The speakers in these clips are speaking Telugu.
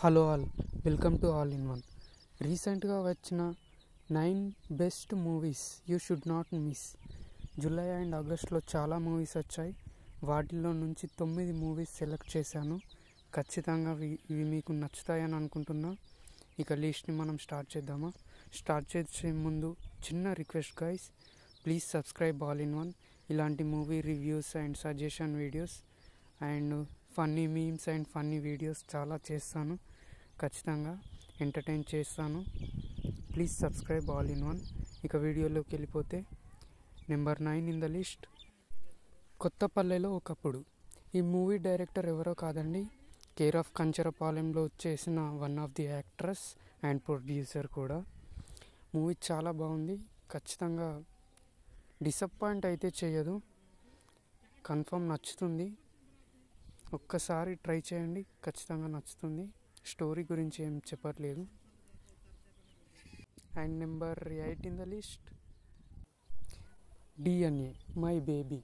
Hello all, welcome to All in One. రీసెంట్గా వచ్చిన 9 best movies you should not miss. July and ఆగస్ట్లో చాలా మూవీస్ వచ్చాయి. వాటిల్లో నుంచి 9 మూవీస్ సెలెక్ట్ చేశాను. ఖచ్చితంగా ఇవి మీకు నచ్చుతాయని అనుకుంటున్నా. ఇక లిస్ట్ని మనం స్టార్ట్ చేద్దామా? స్టార్ట్ చేసే ముందు చిన్న request guys, please subscribe All in One. ఇలాంటి movie reviews and suggestion videos and funny memes and funny videos చాలా చేస్తాను. ఖచ్చితంగా ఎంటర్టైన్ చేస్తాను. Please subscribe All in One. ఇక వీడియోలోకి వెళ్ళిపోతే నెంబర్ 9 ఇన్ ద లిస్ట్, కొత్తపల్లెలో ఒకప్పుడు. ఈ మూవీ డైరెక్టర్ ఎవరో కాదండి, కేర్ ఆఫ్ కంచరపాలెంలో చేసిన one of the actress and producer కూడా. మూవీ చాలా బాగుంది. ఖచ్చితంగా డిసప్పాయింట్ అయితే చేయదు, కన్ఫర్మ్ నచ్చుతుంది. ఒక్కసారి ట్రై చేయండి, ఖచ్చితంగా నచ్చుతుంది. స్టోరీ గురించి ఏం చెప్పట్లేదు. And number 8 in the list, DNA my baby.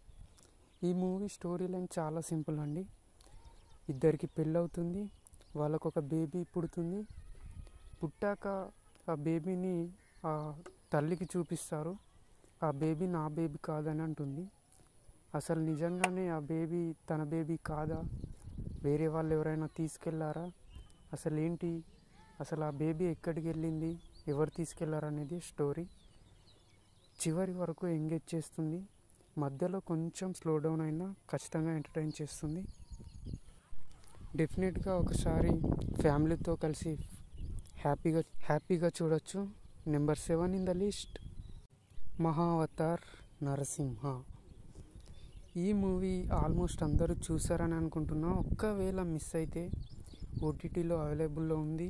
ఈ మూవీ స్టోరీ లైన్ చాలా సింపుల్ అండి. ఇద్దరికి పెళ్ళవుతుంది, వాళ్ళకు ఒక బేబీ పుడుతుంది. పుట్టాక ఆ బేబీని ఆ తల్లికి చూపిస్తారు. ఆ బేబీ నా బేబీ కాదని అంటుంది. అసలు నిజంగానే ఆ బేబీ తన బేబీ కాదా, వేరే వాళ్ళు ఎవరైనా తీసుకెళ్లారా, అసలు ఏంటి, అసలు ఆ బేబీ ఎక్కడికి వెళ్ళింది, ఎవరు తీసుకెళ్లారు అనేది స్టోరీ. చివరి వరకు ఎంగేజ్ చేస్తుంది. మధ్యలో కొంచెం స్లో డౌన్ అయినా ఖచ్చితంగా ఎంటర్టైన్ చేస్తుంది. డెఫినెట్గా ఒకసారి ఫ్యామిలీతో కలిసి హ్యాపీగా చూడొచ్చు. Number 7 in the list, Mahavatar Narasimha. ఈ మూవీ ఆల్మోస్ట్ అందరూ చూసారని అనుకుంటున్నా. ఒక్కవేళ మిస్ అయితే ఓటీటీలో అవైలబుల్లో ఉంది.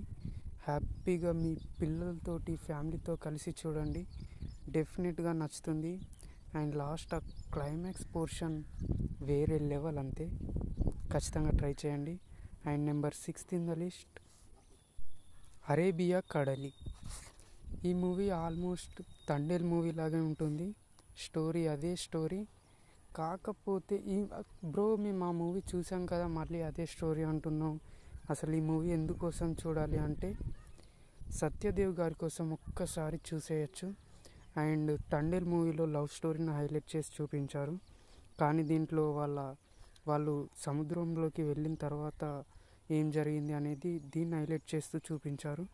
హ్యాపీగా మీ పిల్లలతోటి ఫ్యామిలీతో కలిసి చూడండి, డెఫినెట్గా నచ్చుతుంది. అండ్ లాస్ట్ ఆ క్లైమాక్స్ పోర్షన్ వేరే లెవెల్, అంతే. ఖచ్చితంగా ట్రై చేయండి. And number 6 in the list, Arabia కడలి. ఈ మూవీ ఆల్మోస్ట్ తండేల్ మూవీ లాగే ఉంటుంది. స్టోరీ అదే స్టోరీ, కాకపోతే మేము ఆ మూవీ చూసాం కదా, మళ్ళీ అదే స్టోరీ అంటున్నాం. అసలు ఈ మూవీ ఎందుకోసం చూడాలి అంటే, సత్యదేవ్ గారి కోసం ఒక్కసారి చూసేయచ్చు. అండ్ తండేల్ మూవీలో లవ్ స్టోరీని హైలైట్ చేసి చూపించారు, కానీ దీంట్లో వాళ్ళు సముద్రంలోకి వెళ్ళిన తర్వాత ఏం జరిగింది అనేది దీన్ని హైలైట్ చేస్తూ చూపించారు.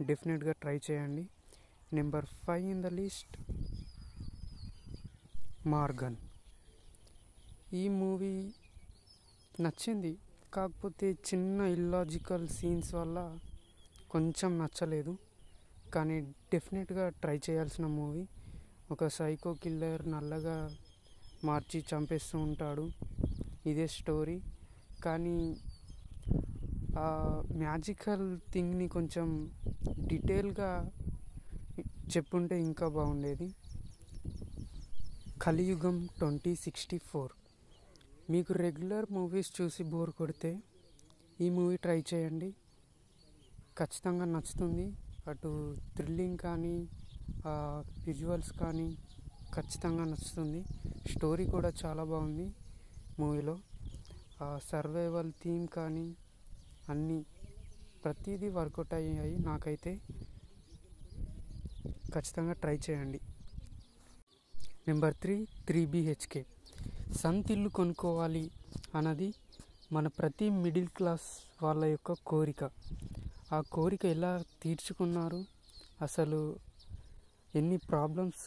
డెఫినెట్గా ట్రై చేయండి. Number 5 in the list, Maargan. ఈ మూవీ నచ్చింది, కాకపోతే చిన్న ఇల్లాజికల్ సీన్స్ వల్ల కొంచెం నచ్చలేదు. కానీ డెఫినెట్గా ట్రై చేయాల్సిన మూవీ. ఒక సైకో కిల్లర్ నల్లగా మార్చి చంపేస్తూ ఉంటాడు, ఇదే స్టోరీ. కానీ ఆ మ్యాజికల్ థింగ్ని కొంచెం డీటెయిల్గా చెప్పుంటే ఇంకా బాగుండేది. కలియుగం 2064. మీకు రెగ్యులర్ మూవీస్ చూసి బోర్ కొడితే ఈ మూవీ ట్రై చేయండి, ఖచ్చితంగా నచ్చుతుంది. అటు థ్రిల్లింగ్ కానీ విజువల్స్ కానీ ఖచ్చితంగా నచ్చుతుంది. స్టోరీ కూడా చాలా బాగుంది మూవీలో. సర్వైవల్ థీమ్ కానీ అన్నీ ప్రతిదీ వర్కౌట్ అయ్యాయి నాకైతే. ఖచ్చితంగా ట్రై చేయండి. Number 3, 3BHK. సొంతిల్లు కొనుక్కోవాలి అన్నది మన ప్రతి మిడిల్ క్లాస్ వాళ్ళ యొక్క కోరిక. ఆ కోరిక ఎలా తీర్చుకున్నారు, అసలు ఎన్ని ప్రాబ్లమ్స్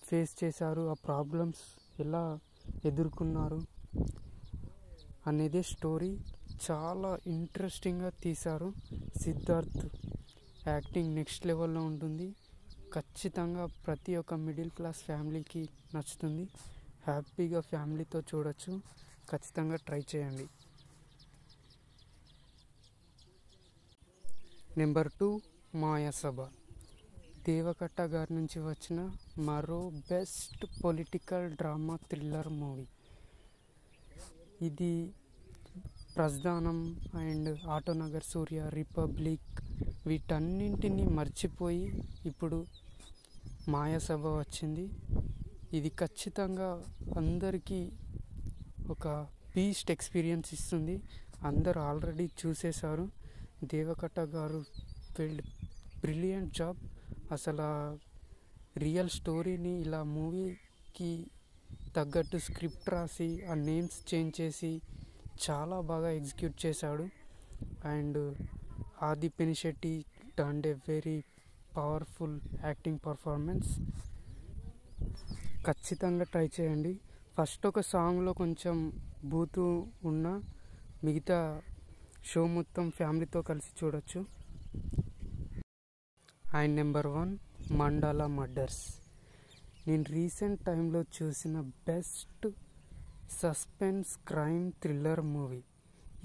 ఫేస్ చేశారు, ఆ ప్రాబ్లమ్స్ ఎలా ఎదుర్కొన్నారు అనేదే స్టోరీ. చాలా ఇంట్రెస్టింగ్గా తీశారు. సిద్ధార్థ్ యాక్టింగ్ నెక్స్ట్ లెవెల్లో ఉంటుంది. ఖచ్చితంగా ప్రతి ఒక్క మిడిల్ క్లాస్ ఫ్యామిలీకి నచ్చుతుంది. హ్యాపీగా ఫ్యామిలీతో చూడొచ్చు. ఖచ్చితంగా ట్రై చేయండి. నెంబర్ 2, మాయాసభ. దేవకట్ట గారి నుంచి వచ్చిన మరో best political drama thriller movie. ఇది ప్రస్థానం అండ్ ఆటోనగర్ సూర్య, రిపబ్లిక్ వీటన్నింటినీ మర్చిపోయి ఇప్పుడు మాయాసభ వచ్చింది. ఇది ఖచ్చితంగా అందరికీ ఒక బీస్ట్ ఎక్స్పీరియన్స్ ఇస్తుంది. అందరూ ఆల్రెడీ చూసేశారు. దేవకట్ట గారు ఫీల్డ్ బ్రిలియంట్ జాబ్. అసలు రియల్ స్టోరీని ఇలా మూవీకి తగ్గట్టు స్క్రిప్ట్ రాసి ఆ నేమ్స్ చేంజ్ చేసి చాలా బాగా ఎగ్జిక్యూట్ చేశాడు. And Aadhi Pinisetty turned a very powerful acting performance. ఖచ్చితంగా ట్రై చేయండి. ఫస్ట్ ఒక సాంగ్లో కొంచెం బూతు ఉన్న మిగతా షో మొత్తం ఫ్యామిలీతో కలిసి చూడొచ్చు. And number 1 mandala murders. నేను రీసెంట్ టైంలో చూసిన best suspense crime thriller movie.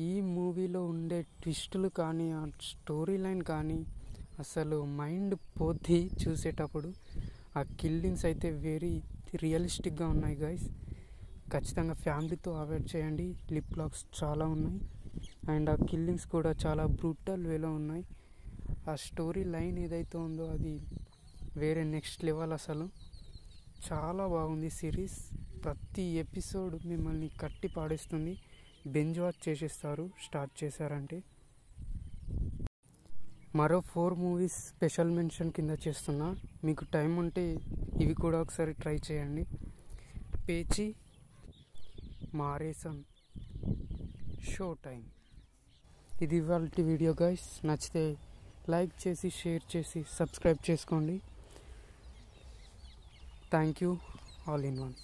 ఈ మూవీలో ఉండే ట్విస్టులు కానీ ఆ స్టోరీ లైన్ కానీ అసలు మైండ్ పోద్ది చూసేటప్పుడు. ఆ కిల్లింగ్స్ అయితే వెరీ రియలిస్టిక్గా ఉన్నాయి గైస్. ఖచ్చితంగా ఫ్యామిలీతో అవాయిడ్ చేయండి. లిప్ లాక్స్ చాలా ఉన్నాయి అండ్ ఆ కిల్లింగ్స్ కూడా చాలా బ్రూటల్ వేలో ఉన్నాయి. ఆ స్టోరీ లైన్ ఏదైతే ఉందో అది వేరే నెక్స్ట్ లెవెల్. అసలు చాలా బాగుంది సిరీస్. ప్రతి ఎపిసోడ్ మిమ్మల్ని కట్టి పాడేస్తుంది. బెంజ్ వాచ్ చేసేస్తారు స్టార్ట్ చేశారంటే. మరో 4 మూవీస్ స్పెషల్ మెన్షన్ కింద చేస్తున్నా. మీకు టైం ఉంటే ఇవి కూడా ఒకసారి ట్రై చేయండి. పేచి, మారేసన్, షో టైం. ఇది ఇవాల్టి వీడియో గైస్. నచ్చితే లైక్ చేసి షేర్ చేసి సబ్స్క్రైబ్ చేసుకోండి. Thank you all in one.